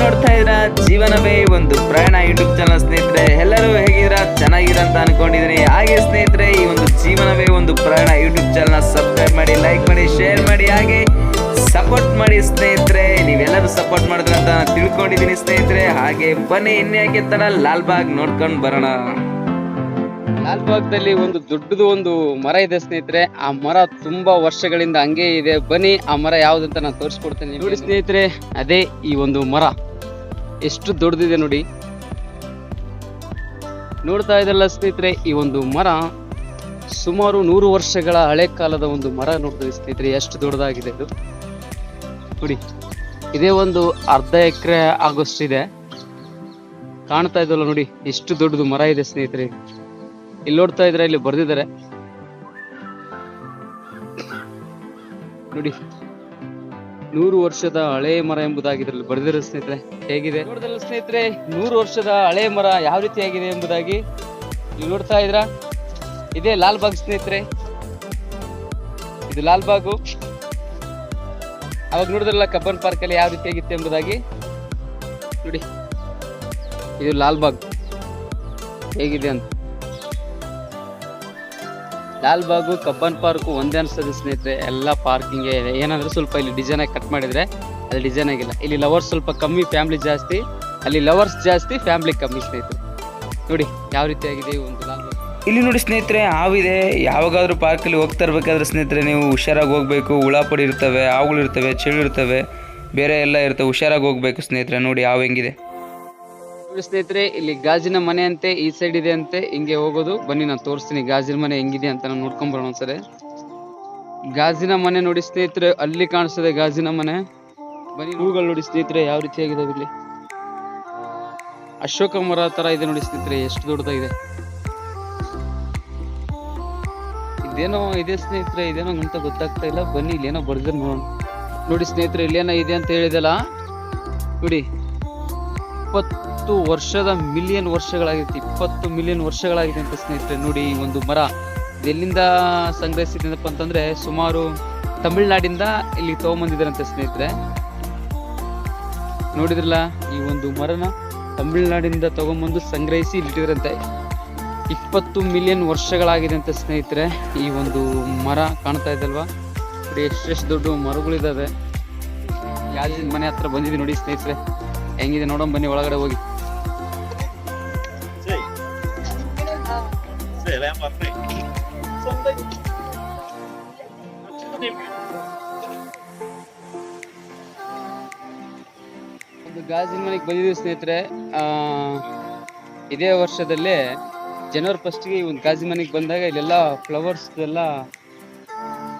ನೋಡ್ತಾ ಇದ್ರ ಜೀವನವೇ ಒಂದು ಪ್ರಯಾಣ ಯೂಟ್ಯೂಬ್ ಚಾನಲ್ ಸ್ನೇಹಿತರೆ. ಎಲ್ಲರೂ ಹೇಗಿದ್ದೀರಾ? ಚೆನ್ನಾಗಿರ ಅಂತ ಅನ್ಕೊಂಡಿದ್ದೀನಿ. ಹಾಗೆ ಸ್ನೇಹಿತರೆ, ಈ ಒಂದು ಜೀವನವೇ ಒಂದು ಪ್ರಯಾಣ ಯೂಟ್ಯೂಬ್ ಚಾನಲ್ ಸಬ್ಸ್ಕ್ರೈಬ್ ಮಾಡಿ, ಲೈಕ್ ಮಾಡಿ, ಶೇರ್ ಮಾಡಿ, ಹಾಗೆ ಸಪೋರ್ಟ್ ಮಾಡಿ ಸ್ನೇಹಿತರೆ. ನೀವೆಲ್ಲರೂ ಸಪೋರ್ಟ್ ಮಾಡಿದ್ರೆ ಅಂತ ತಿಳ್ಕೊಂಡಿದ್ದೀನಿ ಸ್ನೇಹಿತರೆ. ಹಾಗೆ ಬನ್ನಿ, ಇನ್ಯಾಕೆ ತರ ಲಾಲ್ಬಾಗ್ ನೋಡ್ಕೊಂಡು ಬರೋಣ. ಲಾಲ್ಬಾಗ್ದಲ್ಲಿ ಒಂದು ದೊಡ್ಡದು ಒಂದು ಮರ ಇದೆ ಸ್ನೇಹಿತರೆ. ಆ ಮರ ತುಂಬಾ ವರ್ಷಗಳಿಂದ ಹಂಗೆ ಇದೆ. ಬನ್ನಿ, ಆ ಮರ ಯಾವ್ದಂತ ನಾನು ತೋರಿಸ್ಕೊಡ್ತೇನೆ. ನೋಡಿ ಸ್ನೇಹಿತರೆ, ಅದೇ ಈ ಒಂದು ಮರ. ಎಷ್ಟು ದೊಡ್ಡದಿದೆ ನೋಡಿ. ನೋಡ್ತಾ ಇದಲ್ಲ ಸ್ನೇಹಿತರೆ, ಈ ಒಂದು ಮರ ಸುಮಾರು 100 ವರ್ಷಗಳ ಹಳೆ ಕಾಲದ ಒಂದು ಮರ. ನೋಡ್ತೀವಿ ಸ್ನೇಹಿತರೆ, ಎಷ್ಟು ದೊಡ್ಡದಾಗಿದೆ ಇದು ನೋಡಿ. ಇದೇ ಒಂದು ಅರ್ಧ ಎಕರೆ ಆಗೋಷ್ಟಿದೆ. ಕಾಣ್ತಾ ಇದಲ್ಲ ನೋಡಿ, ಎಷ್ಟು ದೊಡ್ಡದು ಮರ ಇದೆ ಸ್ನೇಹಿತರೆ. ಇಲ್ಲಿ ನೋಡ್ತಾ ಇದ್ರೆ ಇಲ್ಲಿ ಬರ್ದಿದ್ದಾರೆ ನೋಡಿ, 100 ವರ್ಷದ ಹಳೆ ಮರ ಎಂಬುದಾಗಿ ಇದರಲ್ಲಿ ಬರ್ದಿರೋ ಸ್ನೇಹಿತರೆ. ಹೇಗಿದೆ ನೋಡಿದ್ರಲ್ಲ ಸ್ನೇಹಿತರೆ, 100 ವರ್ಷದ ಹಳೆ ಮರ ಯಾವ ರೀತಿ ಆಗಿದೆ ಎಂಬುದಾಗಿ ಇಲ್ಲಿ ನೋಡ್ತಾ ಇದ್ರ. ಇದೇ ಲಾಲ್ಬಾಗ್ ಸ್ನೇಹಿತರೆ, ಇದು ಲಾಲ್ಬಾಗು. ಅವಾಗ ನೋಡಿದ್ರಲ್ಲ ಕಬ್ಬನ್ ಪಾರ್ಕ್ ಅಲ್ಲಿ ಯಾವ ರೀತಿ ಆಗಿತ್ತು ಎಂಬುದಾಗಿ ನೋಡಿ. ಇದು ಲಾಲ್ಬಾಗ್ ಹೇಗಿದೆ ಅಂತ. ಲಾಲ್ಬಾಗು ಕಬ್ಬನ್ ಪಾರ್ಕ್ ಒಂದೇ ಅನ್ಸ್ತದೆ ಸ್ನೇಹಿತರೆ. ಎಲ್ಲ ಪಾರ್ಕಿಂಗ್ ಏನಂದ್ರೆ ಸ್ವಲ್ಪ ಇಲ್ಲಿ ಡಿಸೈನ್ ಆಗಿ ಕಟ್ ಮಾಡಿದ್ರೆ ಅಲ್ಲಿ ಡಿಸೈನ್ ಆಗಿಲ್ಲ. ಇಲ್ಲಿ ಲವರ್ಸ್ ಸ್ವಲ್ಪ ಕಮ್ಮಿ, ಫ್ಯಾಮಿಲಿ ಜಾಸ್ತಿ. ಅಲ್ಲಿ ಲವರ್ಸ್ ಜಾಸ್ತಿ, ಫ್ಯಾಮಿಲಿ ಕಮ್ಮಿ ಸ್ನೇಹಿತರೆ. ನೋಡಿ ಯಾವ ರೀತಿ ಆಗಿದೆ ಒಂದು ಲಾಲ್ಬಾಗ್. ಇಲ್ಲಿ ನೋಡಿ ಸ್ನೇಹಿತರೆ, ಹಾವಿದೆ. ಯಾವಾಗಾದ್ರೂ ಪಾರ್ಕಲ್ಲಿ ಹೋಗ್ತಾ ಇರ್ಬೇಕಾದ್ರೆ ಸ್ನೇಹಿತರೆ ನೀವು ಹುಷಾರಾಗಿ ಹೋಗ್ಬೇಕು. ಉಳಾಪಡಿ ಇರ್ತವೆ, ಹಾವುಗಳು ಇರ್ತವೆ, ಚಳಿ ಇರ್ತವೆ, ಬೇರೆ ಎಲ್ಲ ಇರ್ತವೆ. ಹುಷಾರಾಗಿ ಹೋಗ್ಬೇಕು ಸ್ನೇಹಿತರೆ. ನೋಡಿ ಹಾವು ಹೆಂಗಿದೆ ಸ್ನೇಹಿತರೆ. ಇಲ್ಲಿ ಗಾಜಿನ ಮನೆ ಅಂತೆ, ಈ ಸೈಡ್ ಇದೆ ಅಂತೆ. ಹಿಂಗೆ ಹೋಗೋದು. ಬನ್ನಿ ನಾನು ತೋರಿಸ್ತೀನಿ ಗಾಜಿನ ಮನೆ ಹೆಂಗಿದೆ ಅಂತ. ನಾನು ನೋಡ್ಕೊಂಡ್ ಬರೋಣ ಒಂದ್ಸರಿ. ಗಾಜಿನ ಮನೆ ನೋಡಿ ಸ್ನೇಹಿತರೆ, ಅಲ್ಲಿ ಕಾಣಿಸ್ತದೆ ಗಾಜಿನ ಮನೆ. ಬನ್ನಿ, ಹೂಗಳು ನೋಡಿ ಸ್ನೇಹಿತರೆ ಯಾವ ರೀತಿಯಾಗಿದೆ. ಇಲ್ಲಿ ಅಶೋಕ ಮರ ತರ ಇದೆ ನೋಡಿ ಸ್ನೇಹಿತರೆ, ಎಷ್ಟು ದೊಡ್ಡದಾಗಿದೆ. ಇದೇನೋ ಇದೆ ಸ್ನೇಹಿತರೆ, ಇದೇನೋ ಅಂತ ಗೊತ್ತಾಗ್ತಾ ಇಲ್ಲ. ಬನ್ನಿ, ಇಲ್ಲೇನೋ ಬರ್ದಿರ್ ನೋಡೋಣ. ನೋಡಿ ಸ್ನೇಹಿತರೆ, ಇಲ್ಲೇನೋ ಇದೆ ಅಂತ ಹೇಳಿದಲ್ಲ ನೋಡಿ. 20 ವರ್ಷದ ಮಿಲಿಯನ್ ವರ್ಷಗಳಾಗಿರುತ್ತೆ. 20 ಮಿಲಿಯನ್ ವರ್ಷಗಳಾಗಿದೆ ಅಂತ ಸ್ನೇಹಿತರೆ. ನೋಡಿ ಈ ಒಂದು ಮರ ಎಲ್ಲಿಂದ ಸಂಗ್ರಹಿಸಿದಪ್ಪ ಅಂತಂದ್ರೆ ಸುಮಾರು ತಮಿಳ್ನಾಡಿಂದ ಇಲ್ಲಿ ತಗೊಂಬಂದಿದ್ದಾರಂತೆ ಸ್ನೇಹಿತರೆ. ನೋಡಿದ್ರಲ್ಲ, ಈ ಒಂದು ಮರನ ತಮಿಳ್ನಾಡಿಂದ ತಗೊಂಬಂದು ಸಂಗ್ರಹಿಸಿ ಇಟ್ಟಿದ್ರಂತೆ. 20 ಮಿಲಿಯನ್ ವರ್ಷಗಳಾಗಿದೆ ಅಂತ ಸ್ನೇಹಿತರೆ. ಈ ಒಂದು ಮರ ಕಾಣ್ತಾ ಇದಲ್ವಾ ನೋಡಿ, ಎಷ್ಟೆಷ್ಟು ದೊಡ್ಡ ಮರಗಳಿದಾವೆ. ಯಾವ್ದು ಮನೆ ಹತ್ರ ಬಂದಿದೆ ನೋಡಿ ಸ್ನೇಹಿತರೆ, ಹೆಂಗಿದೆ ನೋಡೋಣ. ಬನ್ನಿ ಒಳಗಡೆ ಹೋಗಿ. ಒಂದು ಗಾಜಿನ ಮನೆಗೆ ಬಂದಿದ್ದೀವಿ ಸ್ನೇಹಿತರೆ. ಇದೇ ವರ್ಷದಲ್ಲೇ ಜನವರಿ 1ಗೆ ಈ ಒಂದು ಗಾಜಿನ ಮನೆಗೆ ಬಂದಾಗ ಇಲ್ಲೆಲ್ಲ ಫ್ಲವರ್ಸ್ ಎಲ್ಲ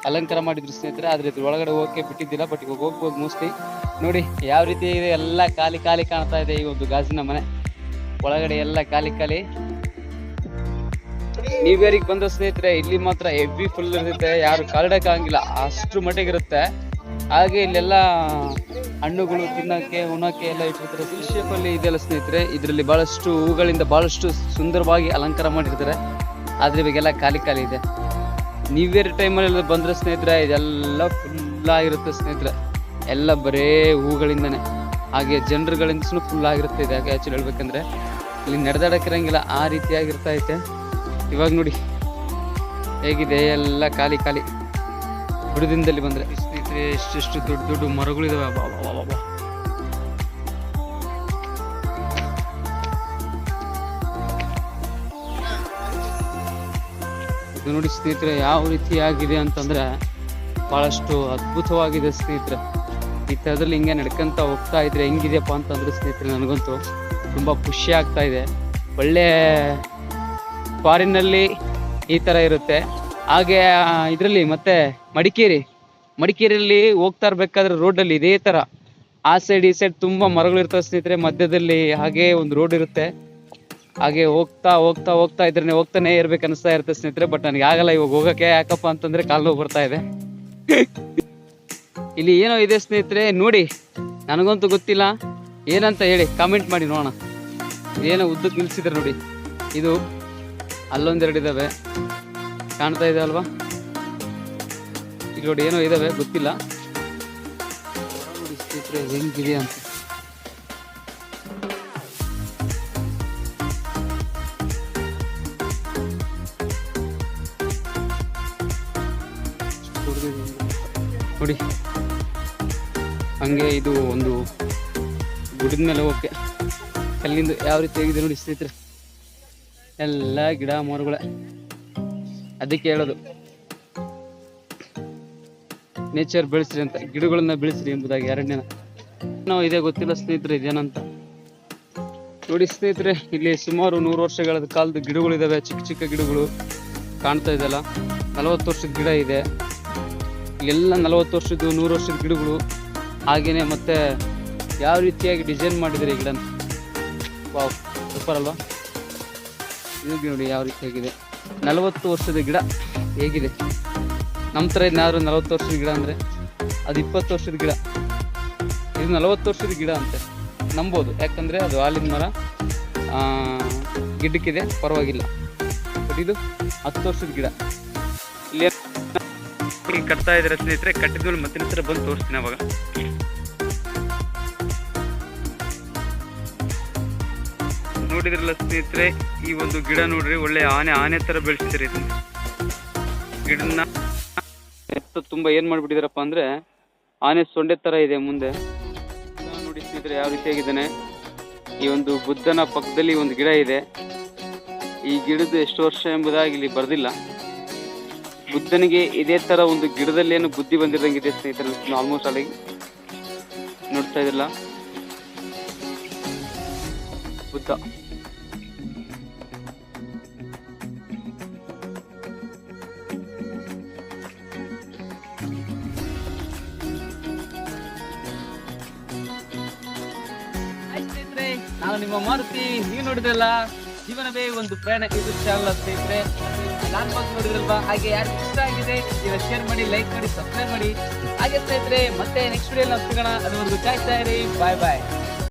ಅಲಂಕಾರ ಮಾಡಿದ್ರು ಸ್ನೇಹಿತರೆ. ಆದ್ರೆ ಇದ್ರ ಒಳಗಡೆ ಹೋಗಕ್ಕೆ ಬಿಟ್ಟಿದ್ದಿಲ್ಲ. ಬಟ್ ಇವಾಗ ಹೋಗ್ಬೋದು ಮೋಸ್ಟ್ಲಿ. ನೋಡಿ ಯಾವ ರೀತಿ ಇದೆ, ಎಲ್ಲ ಖಾಲಿ ಖಾಲಿ ಕಾಣ್ತಾ ಇದೆ. ಈ ಒಂದು ಗಾಜಿನ ಮನೆ ಒಳಗಡೆ ಎಲ್ಲ ಖಾಲಿ ಖಾಲಿ. ನ್ಯೂ ಇಯರ್ಗೆ ಬಂದ ಸ್ನೇಹಿತರೆ, ಇಲ್ಲಿ ಮಾತ್ರ ಹೆವಿ ಫುಲ್ ಇರುತ್ತೆ. ಯಾರು ಕಾಲಿಡಕ್ಕೆ ಆಗಂಗಿಲ್ಲ, ಅಷ್ಟು ಮಟ್ಟಿಗಿರುತ್ತೆ. ಹಾಗೆ ಇಲ್ಲೆಲ್ಲ ಹಣ್ಣುಗಳು ತಿನ್ನಕ್ಕೆ, ಉಣ್ಣಕ್ಕೆ ಎಲ್ಲ ಇಟ್ಟಿರ್ತಾರೆ. ಫಿಲ್ ಶೇಪ್ ಅಲ್ಲಿ ಇದೆಲ್ಲ ಸ್ನೇಹಿತರೆ. ಇದರಲ್ಲಿ ಬಹಳಷ್ಟು ಹೂಗಳಿಂದ ಬಹಳಷ್ಟು ಸುಂದರವಾಗಿ ಅಲಂಕಾರ ಮಾಡಿರ್ತಾರೆ. ಆದ್ರೆ ಇವಾಗೆಲ್ಲ ಖಾಲಿ ಖಾಲಿ ಇದೆ. ನ್ಯೂ ಇಯರ್ ಟೈಮಲ್ಲಿ ಬಂದ್ರೆ ಸ್ನೇಹಿತರೆ, ಇದೆಲ್ಲ ಫುಲ್ ಆಗಿರುತ್ತೆ ಸ್ನೇಹಿತರೆ. ಎಲ್ಲ ಬರೇ ಹೂಗಳಿಂದನೇ, ಹಾಗೆ ಜನರುಗಳಿಂದ ಫುಲ್ ಆಗಿರುತ್ತೆ. ಇದು ಯಾಕೆ ಆಕ್ಚುಲಿ ಹೇಳ್ಬೇಕಂದ್ರೆ ಇಲ್ಲಿ ನಡೆದಾಡಕ್ಕಿರಂಗಿಲ್ಲ, ಆ ರೀತಿಯಾಗಿರ್ತಾ ಐತೆ. ಇವಾಗ ನೋಡಿ ಹೇಗಿದೆ, ಎಲ್ಲ ಖಾಲಿ ಖಾಲಿ. ಹುಡುದಿಂದಲ್ಲಿ ಬಂದ್ರೆ ಸ್ನೇಹಿತರೆ, ಎಷ್ಟೆಷ್ಟು ದೊಡ್ಡ ದೊಡ್ಡ ಮರಗಳಿದಾವೆ. ಇದು ನೋಡಿ ಸ್ನೇಹಿತರೆ ಯಾವ ರೀತಿ ಆಗಿದೆ ಅಂತಂದ್ರೆ ಬಹಳಷ್ಟು ಅದ್ಭುತವಾಗಿದೆ ಸ್ನೇಹಿತರೆ. ಈ ಥರದಲ್ಲಿ ಹಿಂಗೆ ನಡ್ಕೊಂತ ಹೋಗ್ತಾ ಇದ್ರೆ ಹೆಂಗಿದೆಯಪ್ಪ ಅಂತಂದ್ರೆ ಸ್ನೇಹಿತರೆ, ನನಗಂತೂ ತುಂಬಾ ಖುಷಿ ಆಗ್ತಾ ಇದೆ. ಒಳ್ಳೆ ಫಾರಿನ್ನಲ್ಲಿ ಈ ತರ ಇರುತ್ತೆ. ಹಾಗೆ ಇದರಲ್ಲಿ ಮತ್ತೆ ಮಡಿಕೇರಿಯಲ್ಲಿ ಹೋಗ್ತಾ ಇರ್ಬೇಕಾದ್ರೆ ರೋಡಲ್ಲಿ ಇದೇ ತರ ಆ ಸೈಡ್ ಈ ಸೈಡ್ ತುಂಬಾ ಮರಗಳು ಇರ್ತವೆ ಸ್ನೇಹಿತರೆ. ಮಧ್ಯದಲ್ಲಿ ಹಾಗೆ ಒಂದು ರೋಡ್ ಇರುತ್ತೆ. ಹಾಗೆ ಹೋಗ್ತಾ ಹೋಗ್ತಾ ಹೋಗ್ತಾ ಇದ್ರೆ ಹೋಗ್ತಾನೆ ಇರ್ಬೇಕು ಅನಿಸ್ತಾ ಇರುತ್ತೆ ಸ್ನೇಹಿತರೆ. ಬಟ್ ನನಗೆ ಆಗಲ್ಲ ಇವಾಗ ಹೋಗಕ್ಕೆ. ಯಾಕಪ್ಪ ಅಂತಂದ್ರೆ ಕಾಲು ನೋವು ಬರ್ತಾ ಇದೆ. ಇಲ್ಲಿ ಏನೋ ಇದೆ ಸ್ನೇಹಿತರೆ ನೋಡಿ, ನನಗಂತೂ ಗೊತ್ತಿಲ್ಲ ಏನಂತ ಹೇಳಿ ಕಾಮೆಂಟ್ ಮಾಡಿ ನೋಡೋಣ. ಏನೋ ಉದ್ದಕ್ಕೆ ನಿಲ್ಸಿದ್ರೆ ನೋಡಿ. ಇದು ಅಲ್ಲೊಂದೆರಡು ಇದಾವೆ, ಕಾಣ್ತಾ ಇದೆ ಅಲ್ವಾ? ಇಲ್ಲಿ ನೋಡಿ ಏನೋ ಇದಾವೆ, ಗೊತ್ತಿಲ್ಲ. ನೋಡಿ ಸ್ನೇಹಿತರೆ ಹೆಂಗಿದೆ ಅಂತ. ನೋಡಿ ಹಂಗೆ ಇದು ಒಂದು ಗುಡ್ಡದ ಮೇಲೆ ಹೋಗಕ್ಕೆ ಕಲ್ಲಿಂದ ಯಾವ ರೀತಿ ಆಗಿದೆ ನೋಡಿ ಸ್ನೇಹಿತರೆ. ಎಲ್ಲ ಗಿಡ ಮರಗಳ, ಅದಕ್ಕೆ ಹೇಳೋದು ನೇಚರ್ ಬೆಳೆಸ್ರಿ ಅಂತ, ಗಿಡಗಳನ್ನ ಬೆಳೆಸ್ರಿ ಎಂಬುದಾಗಿ. ಅರಣ್ಯನ ನಾವು ಇದೇ ಗೊತ್ತಿಲ್ಲ ಸ್ನೇಹಿತರೆ ಇದೇನಂತ. ನೋಡಿ ಸ್ನೇಹಿತರೆ, ಇಲ್ಲಿ ಸುಮಾರು 100 ವರ್ಷಗಳ ಕಾಲದ ಗಿಡಗಳಿದಾವೆ. ಚಿಕ್ಕ ಚಿಕ್ಕ ಗಿಡಗಳು ಕಾಣ್ತಾ ಇದೆಲ್ಲ. 40 ವರ್ಷದ ಗಿಡ ಇದೆ ಎಲ್ಲ, 40 ವರ್ಷದ್ದು 100 ವರ್ಷದ ಗಿಡಗಳು. ಹಾಗೇನೆ ಮತ್ತೆ ಯಾವ ರೀತಿಯಾಗಿ ಡಿಸೈನ್ ಮಾಡಿದರೆ ಈ ಗಿಡನ, ವಾವ್ ಸೂಪರ್ ಅಲ್ವಾ? ಇದು ನೋಡಿ ಯಾವ ರೀತಿಯಾಗಿದೆ. 40 ವರ್ಷದ ಗಿಡ ಹೇಗಿದೆ. ನಮ್ಮ ಥರ ಇದ್ನಾದ್ರು 40 ವರ್ಷದ ಗಿಡ ಅಂದರೆ ಅದು 20 ವರ್ಷದ ಗಿಡ, ಇದು 40 ವರ್ಷದ ಗಿಡ ಅಂತೆ ನಂಬೋದು. ಯಾಕಂದರೆ ಅದು ಹಾಲಿನ ಮರ ಗಿಡಕ್ಕಿದೆ, ಪರವಾಗಿಲ್ಲ. ಬಟ್ ಇದು 10 ವರ್ಷದ ಗಿಡ. ಇಲ್ಲಿ ಕಟ್ತಾ ಇದ್ದಾರೆ ಸ್ನೇಹಿತರೆ. ಕಟ್ಟಿದ್ಮೇಲೆ ಮತ್ತೆ ಹತ್ರ ಬಂದು ತೋರಿಸ್ತೀನಿ ಅವಾಗ. ನೋಡಿದ್ರಲ್ಲ ಸ್ನೇಹಿತರೆ, ಈ ಒಂದು ಗಿಡ ನೋಡ್ರಿ, ಒಳ್ಳೆ ಆನೆ ತರ ಬೆಳೆಸಿದ್ದಾರೆ ಇದನ್ನ. ಗಿಡನ ತುಂಬಾ ಏನ್ ಮಾಡ್ಬಿಟ್ಟಿದಾರಪ್ಪ ಅಂದ್ರೆ ಆನೆ ಸೊಂಡೆ ತರ ಇದೆ ಮುಂದೆ. ನೋಡಿ ಸ್ನೇಹಿತರೆ ಯಾವ ರೀತಿಯಾಗಿದ್ದಾನೆ. ಈ ಒಂದು ಬುದ್ಧನ ಪಕ್ಕದಲ್ಲಿ ಒಂದು ಗಿಡ ಇದೆ. ಈ ಗಿಡದ ಎಷ್ಟು ವರ್ಷ ಎಂಬುದಾಗಿ ಇಲ್ಲಿ ಬರ್ದಿಲ್ಲ. ಬುದ್ಧನಿಗೆ ಇದೇ ತರ ಒಂದು ಗಿಡದಲ್ಲಿ ಏನು ಬುದ್ಧಿ ಬಂದಿರಂಗಿದೆ ಸ್ನೇಹಿತರೆ. ಆಲ್ಮೋಸ್ಟ್ ಅಲ್ಲಿ ನೋಡ್ತಾ ಇದ್ರಲ್ಲ ಬುದ್ಧ. ನಾನು ನಿಮ್ಮ ಮಾರುತಿ, ನೀವು ನೋಡಿದ್ರಲ್ಲ ಜೀವನವೇ ಒಂದು ಪ್ರಯಾಣ ಇದು ಚಾನಲ್ ಸ್ನೇಹಿತರೆ. ನಾನು ಬಂದು ನೋಡಿದ್ರಲ್ವಾ, ಹಾಗೆ ಯಾರಿಗೆ ಇಷ್ಟ ಆಗಿದೆ ಈಗ ಶೇರ್ ಮಾಡಿ, ಲೈಕ್ ಮಾಡಿ, ಸಬ್ಸ್ಕ್ರೈಬ್ ಮಾಡಿ. ಹಾಗೆ ಸ್ನೇಹಿತರೆ ಮತ್ತೆ ನೆಕ್ಸ್ಟ್ ವಿಡಿಯೋ ನಾವು ಸಿಗೋಣ. ಅದುವರೆಗೂ ಕಾಯ್ತಾ ಇರಿ. ಬಾಯ್ ಬಾಯ್.